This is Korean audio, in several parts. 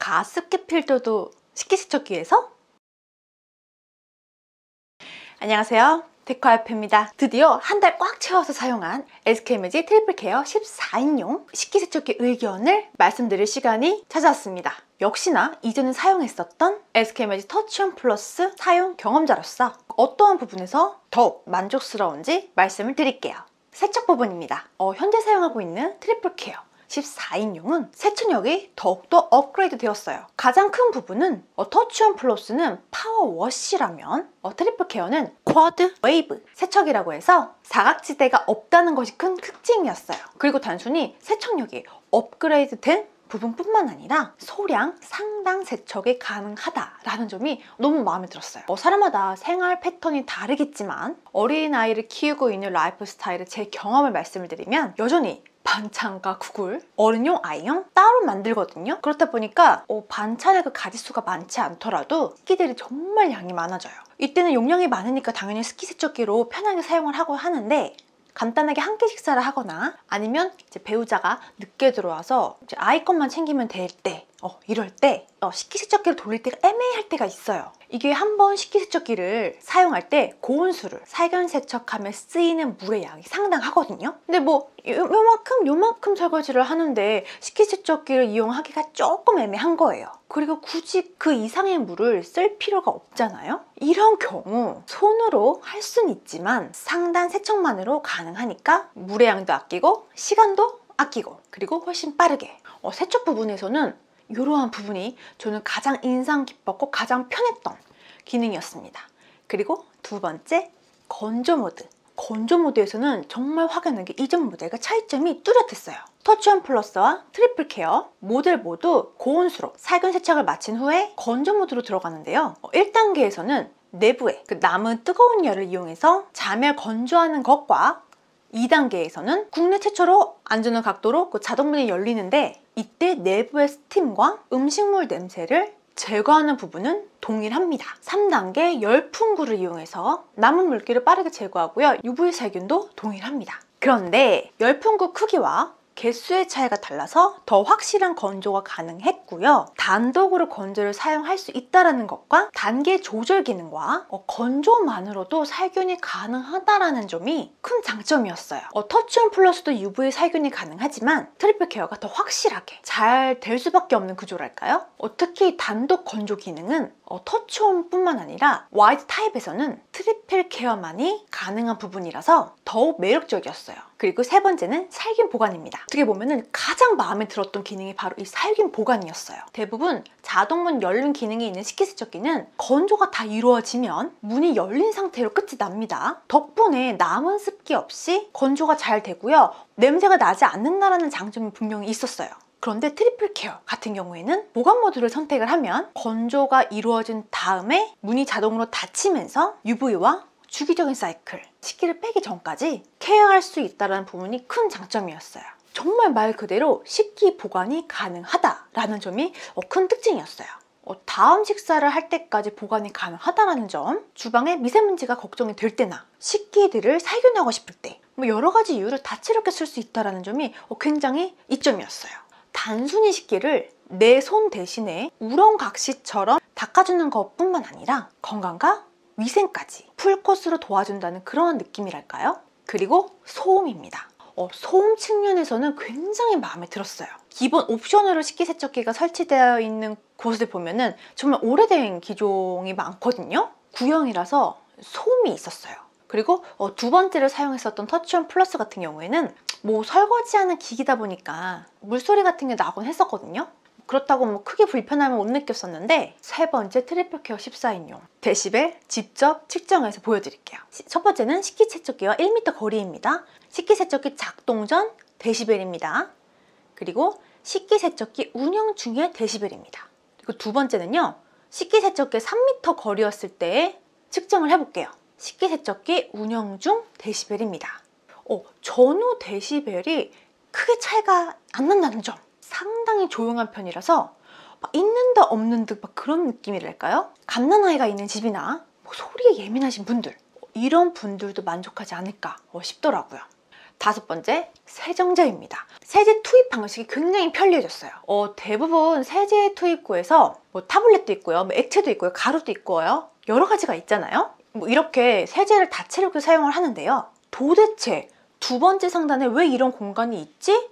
가습기 필터도 식기세척기에서? 안녕하세요, 데코아이프입니다. 드디어 한 달 꽉 채워서 사용한 SK매직 트리플 케어 14인용 식기세척기 의견을 말씀드릴 시간이 찾아왔습니다. 역시나 이전에 사용했었던 SK매직 터치온 플러스 사용 경험자로서 어떠한 부분에서 더욱 만족스러운지 말씀을 드릴게요. 세척 부분입니다. 현재 사용하고 있는 트리플 케어 14인용은 세척력이 더욱더 업그레이드 되었어요. 가장 큰 부분은 터치온 플러스는 파워워시라면 트리플 케어는 쿼드 웨이브 세척이라고 해서 사각지대가 없다는 것이 큰 특징이었어요. 그리고 단순히 세척력이 업그레이드 된 부분뿐만 아니라 소량 상당 세척이 가능하다라는 점이 너무 마음에 들었어요. 사람마다 생활 패턴이 다르겠지만 어린아이를 키우고 있는 라이프 스타일의 제 경험을 말씀을 드리면 여전히 반찬과 국을 어른용, 아이용 따로 만들거든요. 그렇다 보니까 반찬의 그 가짓수가 많지 않더라도 식기들이 정말 양이 많아져요. 이때는 용량이 많으니까 당연히 식기세척기로 편하게 사용을 하고 하는데, 간단하게 한 끼 식사를 하거나 아니면 이제 배우자가 늦게 들어와서 이제 아이 것만 챙기면 될 때, 이럴 때 식기세척기를 돌릴 때가 애매할 때가 있어요. 이게 한번 식기세척기를 사용할 때 고온수를 살균세척하면 쓰이는 물의 양이 상당하거든요. 근데 뭐 요만큼 설거지를 하는데 식기세척기를 이용하기가 조금 애매한 거예요. 그리고 굳이 그 이상의 물을 쓸 필요가 없잖아요. 이런 경우 손으로 할 수는 있지만 상단 세척만으로 가능하니까 물의 양도 아끼고 시간도 아끼고 그리고 훨씬 빠르게 세척 부분에서는 이러한 부분이 저는 가장 인상 깊었고 가장 편했던 기능이었습니다. 그리고 두 번째, 건조 모드. 건조 모드에서는 정말 확연한 게 이전 모델과 차이점이 뚜렷했어요. 터치온 플러스와 트리플 케어 모델 모두 고온수로 살균 세척을 마친 후에 건조 모드로 들어가는데요. 1단계에서는 내부에 그 남은 뜨거운 열을 이용해서 잠을 건조하는 것과 2단계에서는 국내 최초로 안전한 각도로 그 자동문이 열리는데, 이때 내부의 스팀과 음식물 냄새를 제거하는 부분은 동일합니다. 3단계 열풍구를 이용해서 남은 물기를 빠르게 제거하고요. UV 살균도 동일합니다. 그런데 열풍구 크기와 개수의 차이가 달라서 더 확실한 건조가 가능했고요. 단독으로 건조를 사용할 수 있다는 것과 단계 조절 기능과 건조만으로도 살균이 가능하다는 점이 큰 장점이었어요. 터치온 플러스도 UV 살균이 가능하지만 트리플 케어가 더 확실하게 잘 될 수밖에 없는 구조랄까요? 특히 단독 건조 기능은 터치온 뿐만 아니라 와이드 타입에서는 트리플 케어만이 가능한 부분이라서 더욱 매력적이었어요. 그리고 세 번째는 살균 보관입니다. 어떻게 보면은 가장 마음에 들었던 기능이 바로 이 살균 보관이었어요. 대부분 자동문 열림 기능이 있는 식기세척기는 건조가 다 이루어지면 문이 열린 상태로 끝이 납니다. 덕분에 남은 습기 없이 건조가 잘 되고요. 냄새가 나지 않는다는 장점이 분명히 있었어요. 그런데 트리플 케어 같은 경우에는 보관 모드를 선택을 하면 건조가 이루어진 다음에 문이 자동으로 닫히면서 UV와 주기적인 사이클, 식기를 빼기 전까지 케어할 수 있다는 부분이 큰 장점이었어요. 정말 말 그대로 식기 보관이 가능하다라는 점이 큰 특징이었어요. 다음 식사를 할 때까지 보관이 가능하다는 점, 주방에 미세먼지가 걱정이 될 때나 식기들을 살균하고 싶을 때 여러 가지 이유를 다채롭게 쓸 수 있다는 점이 굉장히 이점이었어요. 단순히 식기를 내 손 대신에 우렁각시처럼 닦아주는 것뿐만 아니라 건강과 위생까지 풀코스로 도와준다는 그런 느낌이랄까요? 그리고 소음입니다. 소음 측면에서는 굉장히 마음에 들었어요. 기본 옵션으로 식기세척기가 설치되어 있는 곳을 보면은 정말 오래된 기종이 많거든요. 구형이라서 소음이 있었어요. 그리고 두 번째를 사용했었던 터치온 플러스 같은 경우에는 설거지하는 기기다 보니까 물소리 같은 게 나곤 했었거든요. 그렇다고 크게 불편함을 못 느꼈었는데, 세 번째 트리플 케어 14인용 데시벨 직접 측정해서 보여드릴게요. 첫 번째는 식기세척기와 1m 거리입니다. 식기세척기 작동 전 데시벨입니다. 그리고 식기세척기 운영 중의 데시벨입니다. 그리고 두 번째는요, 식기세척기 3m 거리였을 때 측정을 해볼게요. 식기세척기 운영 중 데시벨입니다. 전후 데시벨이 크게 차이가 안 난다는 점, 상당히 조용한 편이라서 있는 듯 없는 듯 그런 느낌이랄까요? 갓난아이가 있는 집이나 소리에 예민하신 분들, 이런 분들도 만족하지 않을까 싶더라고요. 5번째, 세정제입니다. 세제 투입 방식이 굉장히 편리해졌어요. 대부분 세제 투입구에서 뭐 타블렛도 있고요, 뭐 액체도 있고요, 가루도 있고요, 여러 가지가 있잖아요. 뭐 이렇게 세제를 다채롭게 사용을 하는데요. 도대체 2번째 상단에 왜 이런 공간이 있지?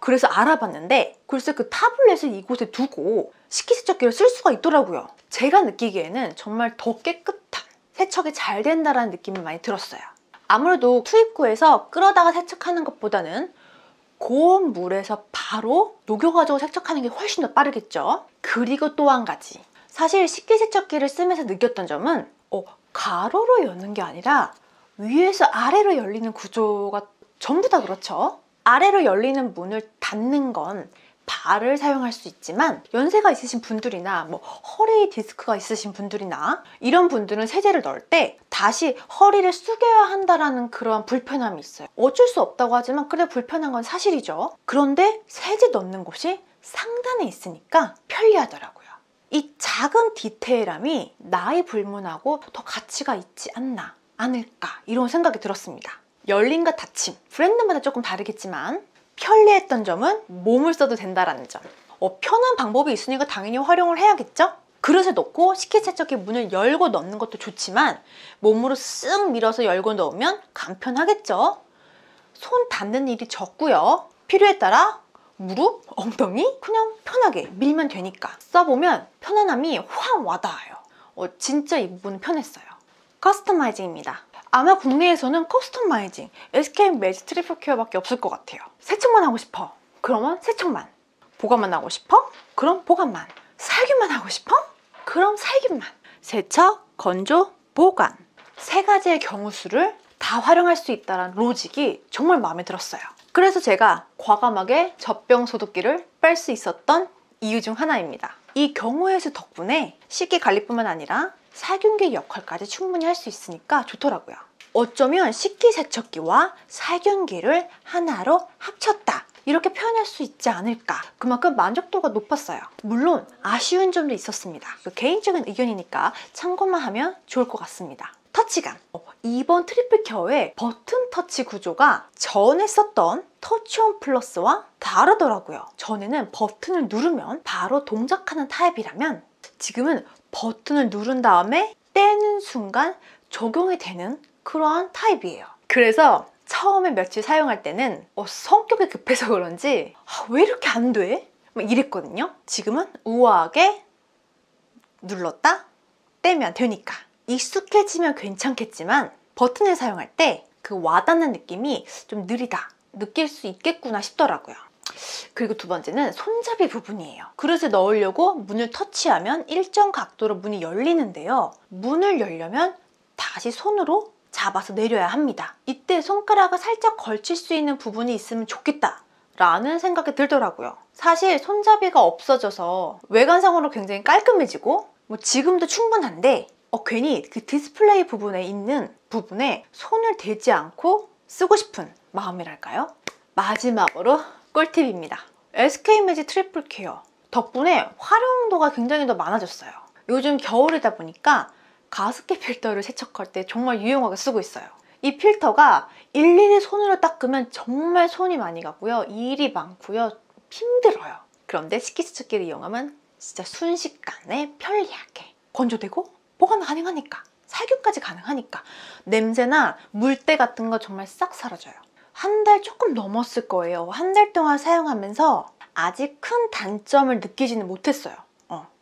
그래서 알아봤는데 글쎄 그 타블렛을 이곳에 두고 식기세척기를 쓸 수가 있더라고요. 제가 느끼기에는 정말 더 깨끗한 세척이 잘 된다는 느낌이 많이 들었어요. 아무래도 투입구에서 끌어다가 세척하는 것보다는 고온 물에서 바로 녹여가지고 세척하는 게 훨씬 더 빠르겠죠. 그리고 또 한 가지, 사실 식기세척기를 쓰면서 느꼈던 점은 가로로 여는 게 아니라 위에서 아래로 열리는 구조가 전부 다 그렇죠. 아래로 열리는 문을 닫는 건 발을 사용할 수 있지만 연세가 있으신 분들이나 뭐 허리 디스크가 있으신 분들이나 이런 분들은 세제를 넣을 때 다시 허리를 숙여야 한다라는 그런 불편함이 있어요. 어쩔 수 없다고 하지만 그래 불편한 건 사실이죠. 그런데 세제 넣는 곳이 상단에 있으니까 편리하더라고요. 이 작은 디테일함이 나이 불문하고 더 가치가 있지 않을까 이런 생각이 들었습니다. 열림과 닫힘, 브랜드마다 조금 다르겠지만 편리했던 점은 몸을 써도 된다라는 점. 편한 방법이 있으니까 당연히 활용을 해야겠죠? 그릇에 넣고 식기세척기 문을 열고 넣는 것도 좋지만 몸으로 쓱 밀어서 열고 넣으면 간편하겠죠? 손 닿는 일이 적고요. 필요에 따라 무릎, 엉덩이 그냥 편하게 밀면 되니까 써보면 편안함이 확 와닿아요. 진짜 이 부분은 편했어요. 커스터마이징입니다. 아마 국내에서는 커스터마이징, SK 매직 트리플 케어밖에 없을 것 같아요. 세척만 하고 싶어? 그러면 세척만. 보관만 하고 싶어? 그럼 보관만. 살균만 하고 싶어? 그럼 살균만. 세척, 건조, 보관. 3가지의 경우 수를 다 활용할 수 있다는 로직이 정말 마음에 들었어요. 그래서 제가 과감하게 젖병 소독기를 뺄 수 있었던 이유 중 하나입니다. 이 경우의 수 덕분에 식기 관리뿐만 아니라 살균기 역할까지 충분히 할 수 있으니까 좋더라고요. 어쩌면 식기세척기와 살균기를 하나로 합쳤다 이렇게 표현할 수 있지 않을까. 그만큼 만족도가 높았어요. 물론 아쉬운 점도 있었습니다. 개인적인 의견이니까 참고만 하면 좋을 것 같습니다. 터치감. 이번 트리플 케어의 버튼 터치 구조가 전에 썼던 터치온 플러스와 다르더라고요. 전에는 버튼을 누르면 바로 동작하는 타입이라면 지금은 버튼을 누른 다음에 떼는 순간 적용이 되는 그러한 타입이에요. 그래서 처음에 며칠 사용할 때는 성격이 급해서 그런지 왜 이렇게 안 돼? 막 이랬거든요. 지금은 우아하게 눌렀다 떼면 되니까 익숙해지면 괜찮겠지만 버튼을 사용할 때 그 와닿는 느낌이 좀 느리다 느낄 수 있겠구나 싶더라고요. 그리고 2번째는 손잡이 부분이에요. 그릇에 넣으려고 문을 터치하면 일정 각도로 문이 열리는데요. 문을 열려면 다시 손으로 잡아서 내려야 합니다. 이때 손가락을 살짝 걸칠 수 있는 부분이 있으면 좋겠다 라는 생각이 들더라고요. 사실 손잡이가 없어져서 외관상으로 굉장히 깔끔해지고 지금도 충분한데 괜히 그 디스플레이 부분에 있는 부분에 손을 대지 않고 쓰고 싶은 마음이랄까요? 마지막으로 꿀팁입니다. SK 매직 트리플 케어 덕분에 활용도가 굉장히 더 많아졌어요. 요즘 겨울이다 보니까 가습기 필터를 세척할 때 정말 유용하게 쓰고 있어요. 이 필터가 일일이 손으로 닦으면 정말 손이 많이 가고요. 일이 많고요. 힘들어요. 그런데 식기세척기를 이용하면 진짜 순식간에 편리하게 건조되고 보관 가능하니까 살균까지 가능하니까 냄새나 물때 같은 거 정말 싹 사라져요. 1달 조금 넘었을 거예요. 1달 동안 사용하면서 아직 큰 단점을 느끼지는 못했어요.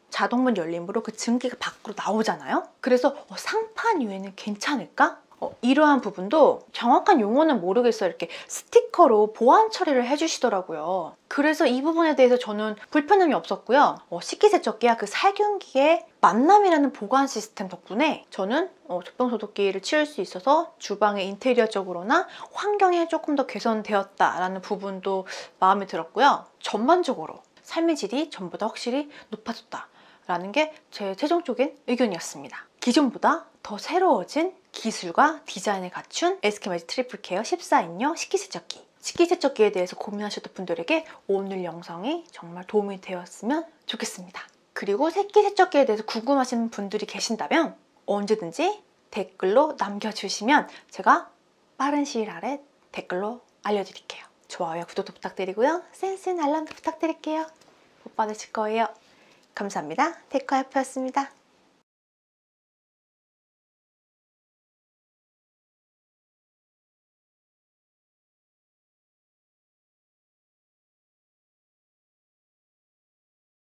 자동문 열림으로 그 증기가 밖으로 나오잖아요. 그래서 상판 위에는 괜찮을까? 이러한 부분도 정확한 용어는 모르겠어요. 이렇게 스티커로 보완 처리를 해주시더라고요. 그래서 이 부분에 대해서 저는 불편함이 없었고요. 식기세척기와 그 살균기의 만남이라는 보관 시스템 덕분에 저는 젖병소독기를 치울 수 있어서 주방의 인테리어적으로나 환경이 조금 더 개선되었다라는 부분도 마음에 들었고요. 전반적으로 삶의 질이 전보다 확실히 높아졌다라는 게 제 최종적인 의견이었습니다. 기존보다 더 새로워진 기술과 디자인을 갖춘 SK 매직 트리플 케어 14인용 식기세척기. 식기세척기에 대해서 고민하셨던 분들에게 오늘 영상이 정말 도움이 되었으면 좋겠습니다. 그리고 식기세척기에 대해서 궁금하신 분들이 계신다면 언제든지 댓글로 남겨주시면 제가 빠른 시일 안에 댓글로 알려드릴게요. 좋아요, 구독도 부탁드리고요. 센스는 알람도 부탁드릴게요. 못 받으실 거예요. 감사합니다. 데코아이프였습니다.